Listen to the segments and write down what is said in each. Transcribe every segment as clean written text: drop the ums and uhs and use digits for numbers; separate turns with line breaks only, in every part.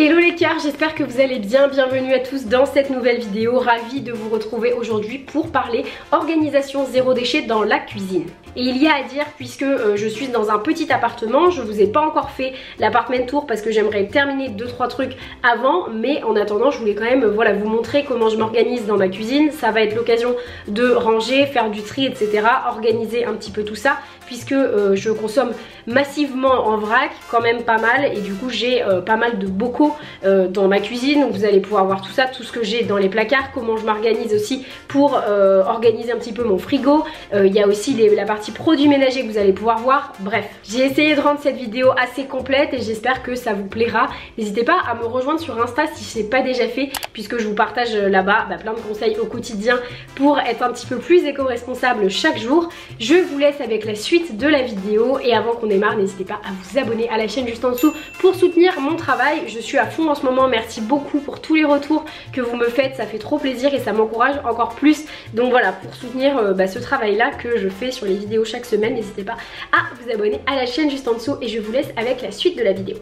Hello les cœurs, j'espère que vous allez bien, bienvenue à tous dans cette nouvelle vidéo, ravie de vous retrouver aujourd'hui pour parler organisation zéro déchet dans la cuisine. Et il y a à dire puisque je suis dans un petit appartement, je vous ai pas encore fait l'appartement tour parce que j'aimerais terminer 2-3 trucs avant, mais en attendant je voulais quand même voilà, vous montrer comment je m'organise dans ma cuisine. Ça va être l'occasion de ranger, faire du tri etc, organiser un petit peu tout ça puisque je consomme massivement en vrac, quand même pas mal, et du coup j'ai pas mal de bocaux dans ma cuisine, donc vous allez pouvoir voir tout ça, tout ce que j'ai dans les placards, comment je m'organise aussi pour organiser un petit peu mon frigo. Il y a aussi la partie produits ménagers que vous allez pouvoir voir. Bref, j'ai essayé de rendre cette vidéo assez complète et j'espère que ça vous plaira. N'hésitez pas à me rejoindre sur Insta si ce n'est pas déjà fait, puisque je vous partage là-bas plein de conseils au quotidien pour être un petit peu plus éco-responsable chaque jour. Je vous laisse avec la suite de la vidéo et avant qu'on démarre, n'hésitez pas à vous abonner à la chaîne juste en dessous pour soutenir mon travail. Je suis à fond en ce moment, merci beaucoup pour tous les retours que vous me faites, ça fait trop plaisir et ça m'encourage encore plus. Donc voilà, pour soutenir ce travail là que je fais sur les vidéos chaque semaine, n'hésitez pas à vous abonner à la chaîne juste en dessous et je vous laisse avec la suite de la vidéo.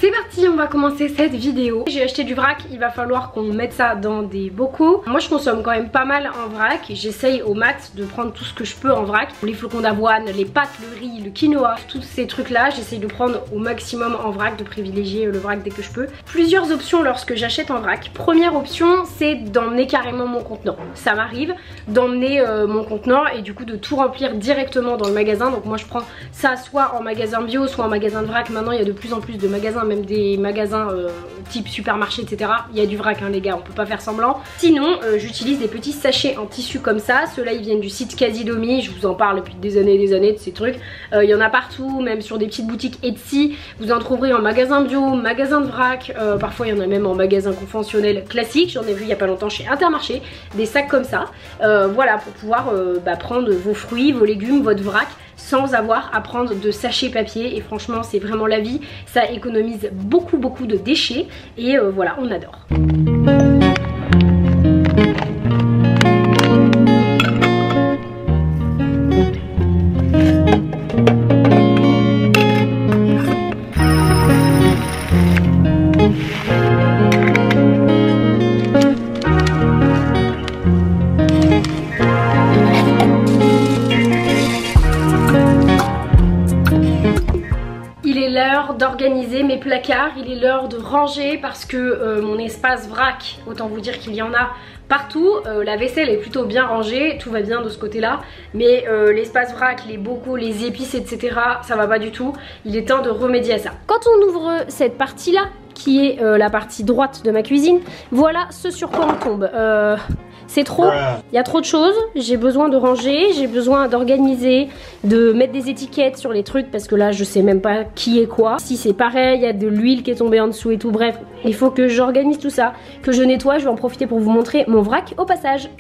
C'est parti, on va commencer cette vidéo. J'ai acheté du vrac, il va falloir qu'on mette ça dans des bocaux. Moi je consomme quand même pas mal en vrac. J'essaye au max de prendre tout ce que je peux en vrac. Les flocons d'avoine, les pâtes, le riz, le quinoa, tous ces trucs là, j'essaye de prendre au maximum en vrac, de privilégier le vrac dès que je peux. Plusieurs options lorsque j'achète en vrac. Première option, c'est d'emmener carrément mon contenant. Ça m'arrive d'emmener mon contenant et du coup de tout remplir directement dans le magasin. Donc moi je prends ça soit en magasin bio, soit en magasin de vrac. Maintenant il y a de plus en plus de magasins, même des magasins type supermarché etc. Il y a du vrac hein, les gars, on peut pas faire semblant. Sinon j'utilise des petits sachets en tissu comme ça. Ceux-là ils viennent du site Casidomi, je vous en parle depuis des années de ces trucs. Il y en a partout, même sur des petites boutiques Etsy. Vous en trouverez en magasin bio, magasin de vrac, parfois il y en a même en magasin conventionnel classique. J'en ai vu il y a pas longtemps chez Intermarché, des sacs comme ça. Voilà, pour pouvoir prendre vos fruits, vos légumes, votre vrac sans avoir à prendre de sachets papier. Et franchement c'est vraiment la vie, ça économise beaucoup de déchets et voilà, on adore. D'organiser mes placards, il est l'heure de ranger parce que mon espace vrac, autant vous dire qu'il y en a partout. La vaisselle est plutôt bien rangée, tout va bien de ce côté là, mais l'espace vrac, les bocaux, les épices etc, ça va pas du tout. Il est temps de remédier à ça. Quand on ouvre cette partie là qui est la partie droite de ma cuisine, voilà ce sur quoi on tombe. C'est trop, il y a trop de choses, j'ai besoin de ranger, j'ai besoin d'organiser, de mettre des étiquettes sur les trucs parce que là je sais même pas qui est quoi. Si c'est pareil, il y a de l'huile qui est tombée en dessous et tout, bref, il faut que j'organise tout ça, que je nettoie. Je vais en profiter pour vous montrer mon vrac au passage.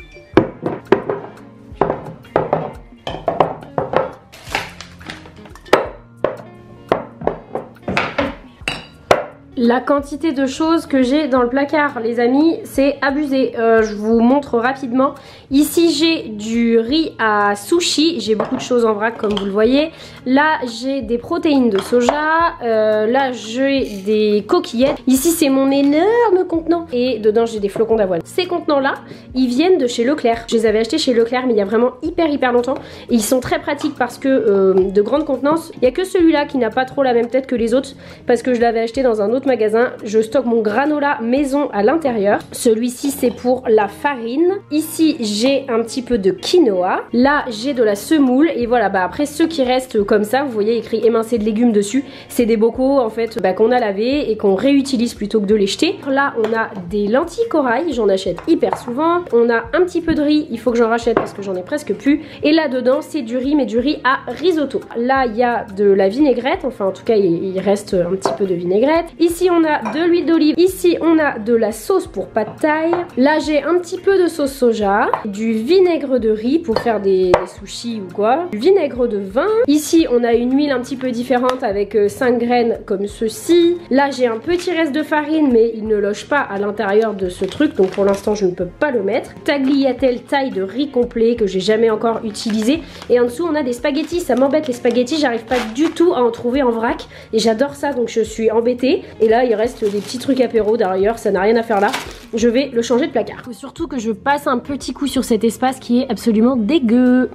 La quantité de choses que j'ai dans le placard les amis, c'est abusé. Je vous montre rapidement. Ici j'ai du riz à sushi, j'ai beaucoup de choses en vrac comme vous le voyez. Là j'ai des protéines de soja, là j'ai des coquillettes. Ici c'est mon énorme contenant et dedans j'ai des flocons d'avoine. Ces contenants là, ils viennent de chez Leclerc. Je les avais achetés chez Leclerc mais il y a vraiment hyper longtemps. Et ils sont très pratiques parce que de grande contenance, il n'y a que celui-là qui n'a pas trop la même tête que les autres parce que je l'avais acheté dans un autre magasin. Je stocke mon granola maison à l'intérieur. Celui-ci c'est pour la farine. Ici j'ai un petit peu de quinoa. Là j'ai de la semoule et voilà, après ceux qui restent comme ça, vous voyez écrit émincé de légumes dessus, c'est des bocaux en fait qu'on a lavé et qu'on réutilise plutôt que de les jeter. Là on a des lentilles corail, j'en achète hyper souvent. On a un petit peu de riz, il faut que j'en rachète parce que j'en ai presque plus. Et là dedans c'est du riz, mais du riz à risotto. Là il y a de la vinaigrette, enfin en tout cas il reste un petit peu de vinaigrette. Ici on a de l'huile d'olive, ici on a de la sauce pour pad thai. Là j'ai un petit peu de sauce soja, du vinaigre de riz pour faire des sushis ou quoi, du vinaigre de vin. Ici on a une huile un petit peu différente avec 5 graines comme ceci. Là j'ai un petit reste de farine mais il ne loge pas à l'intérieur de ce truc, donc pour l'instant je ne peux pas le mettre. Tagliatelle taille de riz complet que j'ai jamais encore utilisé. Et en dessous on a des spaghettis, ça m'embête les spaghettis, j'arrive pas du tout à en trouver en vrac et j'adore ça donc je suis embêtée. Et là il reste des petits trucs apéro derrière, ça n'a rien à faire là. Je vais le changer de placard. Il faut surtout que je passe un petit coup sur cet espace qui est absolument dégueu.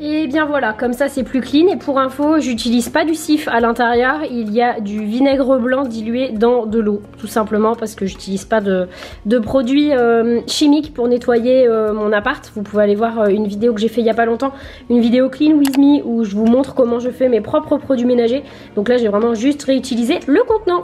Et bien voilà, comme ça c'est plus clean. Et pour info, j'utilise pas du cif à l'intérieur, il y a du vinaigre blanc dilué dans de l'eau. Tout simplement parce que j'utilise pas de produits chimiques pour nettoyer mon appart. Vous pouvez aller voir une vidéo que j'ai fait il y a pas longtemps, une vidéo Clean With Me où je vous montre comment je fais mes propres produits ménagers. Donc là j'ai vraiment juste réutilisé le contenant.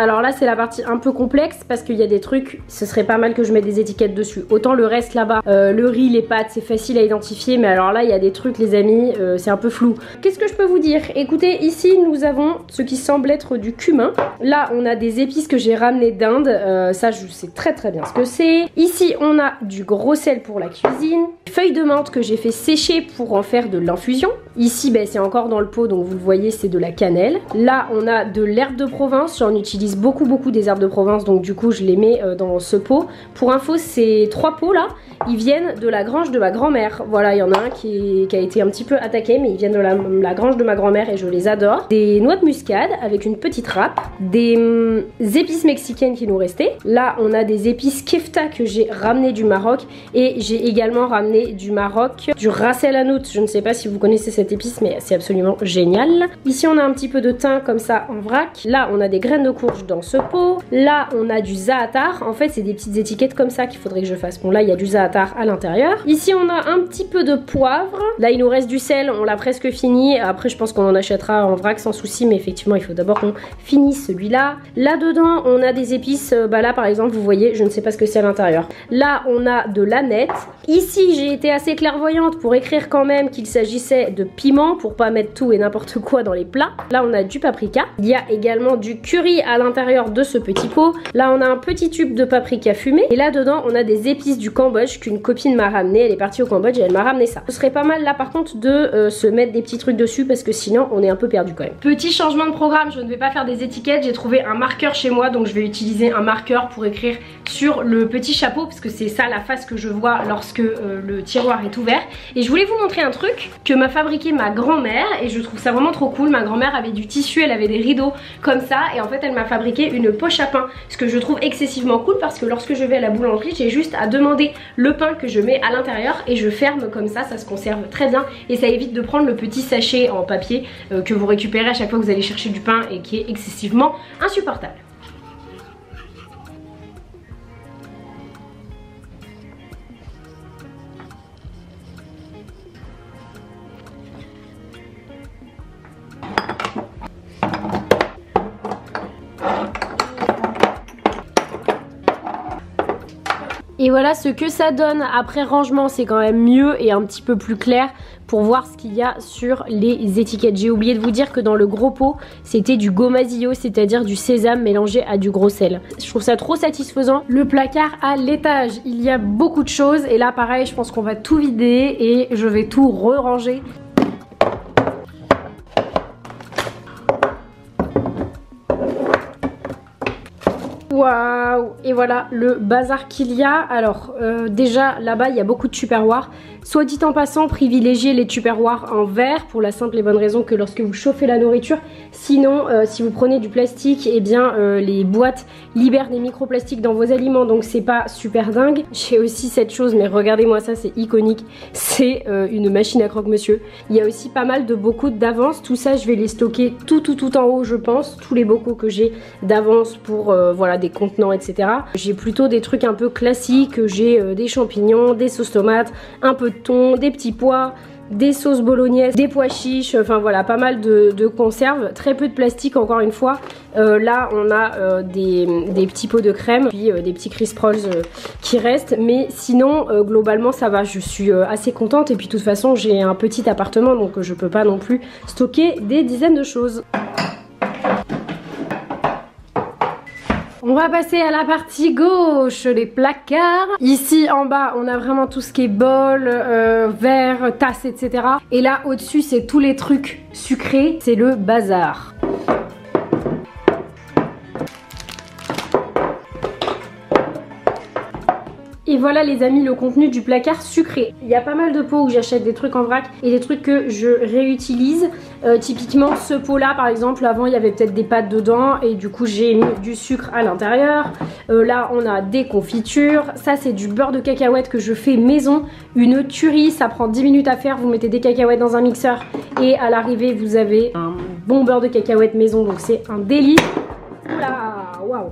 Alors là c'est la partie un peu complexe parce qu'il y a des trucs, ce serait pas mal que je mette des étiquettes dessus. Autant le reste là-bas, le riz, les pâtes, c'est facile à identifier, mais alors là il y a des trucs les amis, c'est un peu flou. Qu'est-ce que je peux vous dire? Écoutez, ici nous avons ce qui semble être du cumin. Là on a des épices que j'ai ramenées d'Inde, ça je sais très bien ce que c'est. Ici on a du gros sel pour la cuisine, feuilles de menthe que j'ai fait sécher pour en faire de l'infusion. Ici ben, c'est encore dans le pot donc vous le voyez c'est de la cannelle. Là on a de l'herbe de Provence, j'en utilise beaucoup des herbes de Provence donc du coup je les mets dans ce pot. Pour info ces 3 pots là ils viennent de la grange de ma grand-mère. Voilà il y en a un qui a été un petit peu attaqué mais ils viennent de la grange de ma grand-mère et je les adore. Des noix de muscade avec une petite râpe, des épices mexicaines qui nous restaient. Là on a des épices kefta que j'ai ramené du Maroc et j'ai également ramené du Maroc du ras el hanout. Je ne sais pas si vous connaissez cette épice mais c'est absolument génial. Ici on a un petit peu de thym comme ça en vrac. Là on a des graines de courge dans ce pot. Là on a du zaatar. En fait c'est des petites étiquettes comme ça qu'il faudrait que je fasse. Bon là il y a du zaatar à l'intérieur. Ici on a un petit peu de poivre. Là il nous reste du sel, on l'a presque fini. Après je pense qu'on en achètera en vrac sans souci mais effectivement il faut d'abord qu'on finisse celui-là. Là dedans on a des épices, bah là par exemple vous voyez je ne sais pas ce que c'est à l'intérieur. Là on a de l'aneth. Ici j'ai été assez clairvoyante pour écrire quand même qu'il s'agissait de piment pour pas mettre tout et n'importe quoi dans les plats. Là on a du paprika. Il y a également du curry à l'intérieur de ce petit pot. Là on a un petit tube de paprika fumé et là dedans on a des épices du Cambodge qu'une copine m'a ramené. Elle est partie au Cambodge et elle m'a ramené ça. Ce serait pas mal là par contre de se mettre des petits trucs dessus parce que sinon on est un peu perdu quand même. Petit changement de programme, je ne vais pas faire des étiquettes, j'ai trouvé un marqueur chez moi donc je vais utiliser un marqueur pour écrire sur le petit chapeau parce que c'est ça la face que je vois lorsque le tiroir est ouvert. Et je voulais vous montrer un truc que m'a fabriqué ma grand-mère et je trouve ça vraiment trop cool. Ma grand-mère avait du tissu, elle avait des rideaux comme ça et en fait elle m'a fabriqué une poche à pain, ce que je trouve excessivement cool parce que lorsque je vais à la boulangerie j'ai juste à demander le pain que je mets à l'intérieur et je ferme comme ça se conserve très bien et ça évite de prendre le petit sachet en papier que vous récupérez à chaque fois que vous allez chercher du pain et qui est excessivement insupportable. Et voilà ce que ça donne après rangement, c'est quand même mieux et un petit peu plus clair pour voir ce qu'il y a sur les étiquettes. J'ai oublié de vous dire que dans le gros pot, c'était du gomasillo, c'est-à-dire du sésame mélangé à du gros sel. Je trouve ça trop satisfaisant. Le placard à l'étage, il y a beaucoup de choses et là pareil, je pense qu'on va tout vider et je vais tout re-ranger. Waouh! Et voilà le bazar qu'il y a. Alors déjà là-bas il y a beaucoup de tupperwares. Soit dit en passant, privilégiez les tupperwares en verre pour la simple et bonne raison que lorsque vous chauffez la nourriture, sinon si vous prenez du plastique, et eh bien les boîtes libèrent des microplastiques dans vos aliments, donc c'est pas super dingue. J'ai aussi cette chose, mais regardez-moi ça, c'est iconique, c'est une machine à croque-monsieur. Il y a aussi pas mal de bocaux d'avance, tout ça je vais les stocker tout en haut je pense, tous les bocaux que j'ai d'avance pour voilà des contenants etc. J'ai plutôt des trucs un peu classiques, j'ai des champignons, des sauces tomates, un peu de thon, des petits pois, des sauces bolognaises, des pois chiches, enfin voilà, pas mal de conserves, très peu de plastique encore une fois. Là on a des petits pots de crème, puis des petits crisp rolls qui restent, mais sinon globalement ça va, je suis assez contente et puis de toute façon j'ai un petit appartement donc je peux pas non plus stocker des dizaines de choses. On va passer à la partie gauche, les placards. Ici en bas on a vraiment tout ce qui est bol, verre, tasse, etc. Et là au-dessus c'est tous les trucs sucrés, c'est le bazar. Et voilà les amis le contenu du placard sucré. Il y a pas mal de pots où j'achète des trucs en vrac et des trucs que je réutilise. Typiquement ce pot là par exemple, avant il y avait peut-être des pâtes dedans et du coup j'ai mis du sucre à l'intérieur. Là on a des confitures. Ça c'est du beurre de cacahuète que je fais maison. Une tuerie, ça prend 10 minutes à faire. Vous mettez des cacahuètes dans un mixeur et à l'arrivée vous avez un bon beurre de cacahuète maison, donc c'est un délice. Oula, waouh.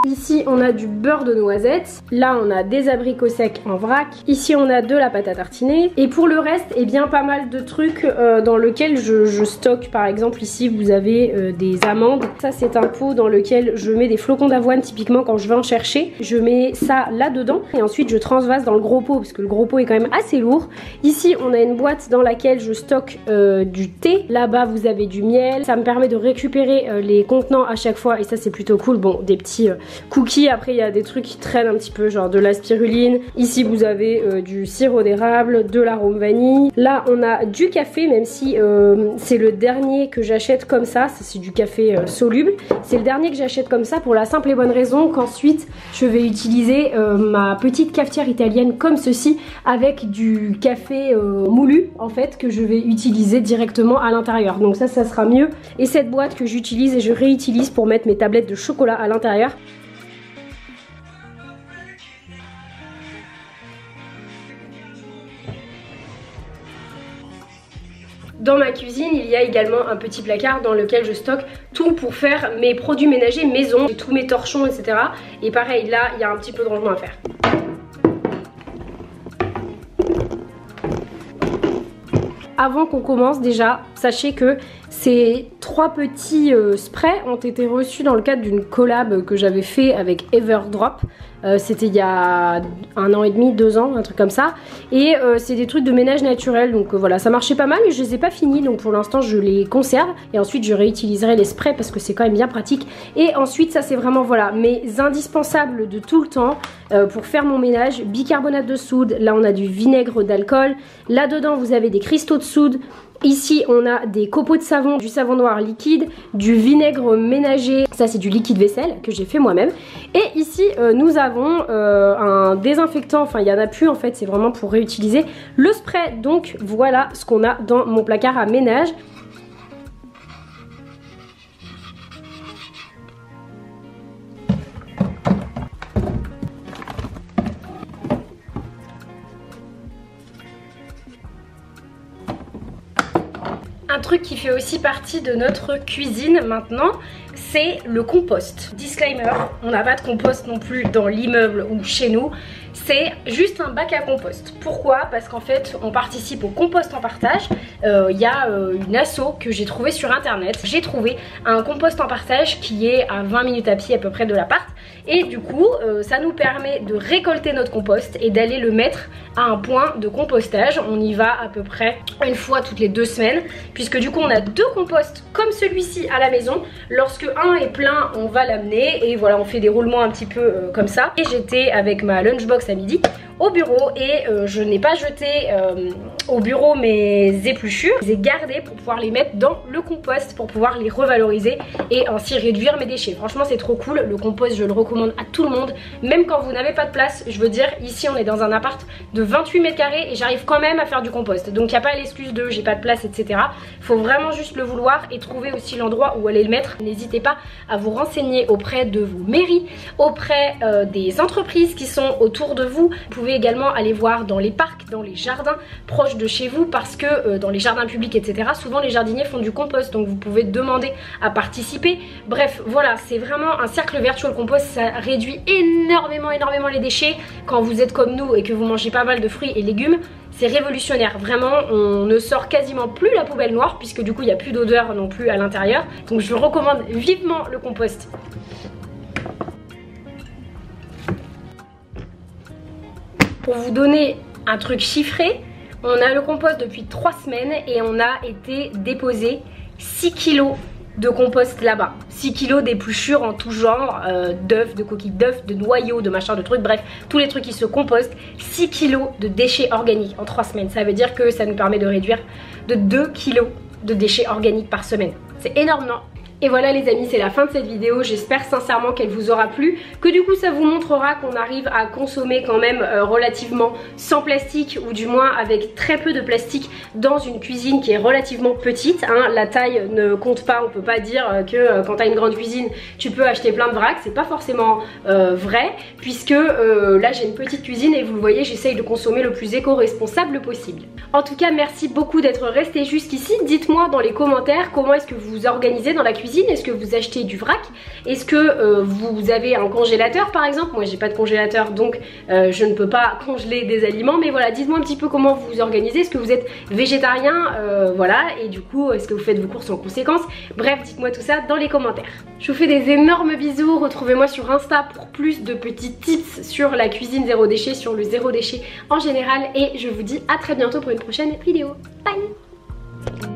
Ici on a du beurre de noisette, là on a des abricots secs en vrac, ici on a de la pâte à tartiner et pour le reste eh bien pas mal de trucs dans lequel je stocke. Par exemple ici vous avez des amandes, ça c'est un pot dans lequel je mets des flocons d'avoine typiquement quand je vais en chercher, je mets ça là dedans et ensuite je transvase dans le gros pot parce que le gros pot est quand même assez lourd. Ici on a une boîte dans laquelle je stocke du thé, là-bas vous avez du miel, ça me permet de récupérer les contenants à chaque fois et ça c'est plutôt cool. Bon, des petits cookies, après il y a des trucs qui traînent un petit peu, genre de la spiruline. Ici vous avez du sirop d'érable, de l'arôme vanille. Là on a du café, même si c'est le dernier que j'achète comme ça c'est du café soluble. C'est le dernier que j'achète comme ça pour la simple et bonne raison qu'ensuite je vais utiliser ma petite cafetière italienne comme ceci avec du café moulu en fait que je vais utiliser directement à l'intérieur. Donc ça sera mieux. Et cette boîte que j'utilise et je réutilise pour mettre mes tablettes de chocolat à l'intérieur. Dans ma cuisine, il y a également un petit placard dans lequel je stocke tout pour faire mes produits ménagers maison, tous mes torchons, etc. Et pareil, là, il y a un petit peu de rangement à faire. Avant qu'on commence déjà, sachez que ces 3 petits sprays ont été reçus dans le cadre d'une collab que j'avais fait avec Everdrop. C'était il y a 1 an et demi, 2 ans, un truc comme ça. Et c'est des trucs de ménage naturel, donc voilà, ça marchait pas mal et je les ai pas finis, donc pour l'instant je les conserve. Et ensuite je réutiliserai les sprays parce que c'est quand même bien pratique. Et ensuite ça c'est vraiment voilà mes indispensables de tout le temps pour faire mon ménage. Bicarbonate de soude, là on a du vinaigre d'alcool. Là dedans vous avez des cristaux de soude. Ici on a des copeaux de savon, du savon noir liquide, du vinaigre ménager, ça c'est du liquide vaisselle que j'ai fait moi-même. Et ici nous avons un désinfectant, enfin il n'y en a plus en fait, c'est vraiment pour réutiliser le spray. Donc voilà ce qu'on a dans mon placard à ménage. Un truc qui fait aussi partie de notre cuisine maintenant, c'est le compost. Disclaimer, on n'a pas de compost non plus dans l'immeuble ou chez nous. C'est juste un bac à compost. Pourquoi? Parce qu'en fait on participe au compost en partage. Il y a une asso que j'ai trouvé sur internet. J'ai trouvé un compost en partage qui est à 20 minutes à pied à peu près de l'appart. Et du coup ça nous permet de récolter notre compost et d'aller le mettre à un point de compostage. On y va à peu près une fois toutes les 2 semaines. Puisque du coup on a 2 composts comme celui-ci à la maison. Lorsque un est plein on va l'amener et voilà on fait des roulements un petit peu comme ça. Et j'étais avec ma lunchbox à midi au bureau et je n'ai pas jeté au bureau mes épluchures, je les ai gardées pour pouvoir les mettre dans le compost pour pouvoir les revaloriser et ainsi réduire mes déchets. Franchement c'est trop cool, le compost je le recommande à tout le monde, même quand vous n'avez pas de place. Je veux dire, ici on est dans un appart de 28 mètres carrés et j'arrive quand même à faire du compost, donc il n'y a pas l'excuse de j'ai pas de place etc. Faut vraiment juste le vouloir et trouver aussi l'endroit où aller le mettre. N'hésitez pas à vous renseigner auprès de vos mairies, auprès des entreprises qui sont autour de vous. Vous pouvez également aller voir dans les parcs, dans les jardins proches de chez vous, parce que dans les jardins publics etc, souvent les jardiniers font du compost, donc vous pouvez demander à participer. Bref voilà, c'est vraiment un cercle vertueux le compost, ça réduit énormément les déchets. Quand vous êtes comme nous et que vous mangez pas mal de fruits et légumes, c'est révolutionnaire. Vraiment, on ne sort quasiment plus la poubelle noire puisque du coup il n'y a plus d'odeur non plus à l'intérieur. Donc je recommande vivement le compost. Pour vous donner un truc chiffré, on a le compost depuis 3 semaines et on a été déposer 6 kilos de compost là-bas. 6 kilos d'épluchures en tout genre, d'œufs, de coquilles d'œufs, de noyaux, de machin, de trucs, bref, tous les trucs qui se compostent. 6 kilos de déchets organiques en 3 semaines. Ça veut dire que ça nous permet de réduire de 2 kilos de déchets organiques par semaine. C'est énorme, non? Et voilà les amis, c'est la fin de cette vidéo. J'espère sincèrement qu'elle vous aura plu, que du coup ça vous montrera qu'on arrive à consommer quand même relativement sans plastique, ou du moins avec très peu de plastique dans une cuisine qui est relativement petite, hein. La taille ne compte pas, on peut pas dire que quand tu as une grande cuisine tu peux acheter plein de vrac, c'est pas forcément vrai, puisque là j'ai une petite cuisine et vous le voyez, j'essaye de consommer le plus éco-responsable possible. En tout cas, merci beaucoup d'être resté jusqu'ici. Dites-moi dans les commentaires comment est-ce que vous vous organisez dans la cuisine. Est-ce que vous achetez du vrac? Est-ce que vous avez un congélateur par exemple? Moi j'ai pas de congélateur, donc je ne peux pas congeler des aliments, mais voilà, dites-moi un petit peu comment vous vous organisez. Est-ce que vous êtes végétarien? Voilà, et du coup est-ce que vous faites vos courses en conséquence? Bref, dites-moi tout ça dans les commentaires. Je vous fais des énormes bisous, retrouvez-moi sur Insta pour plus de petits tips sur la cuisine zéro déchet, sur le zéro déchet en général, et je vous dis à très bientôt pour une prochaine vidéo. Bye!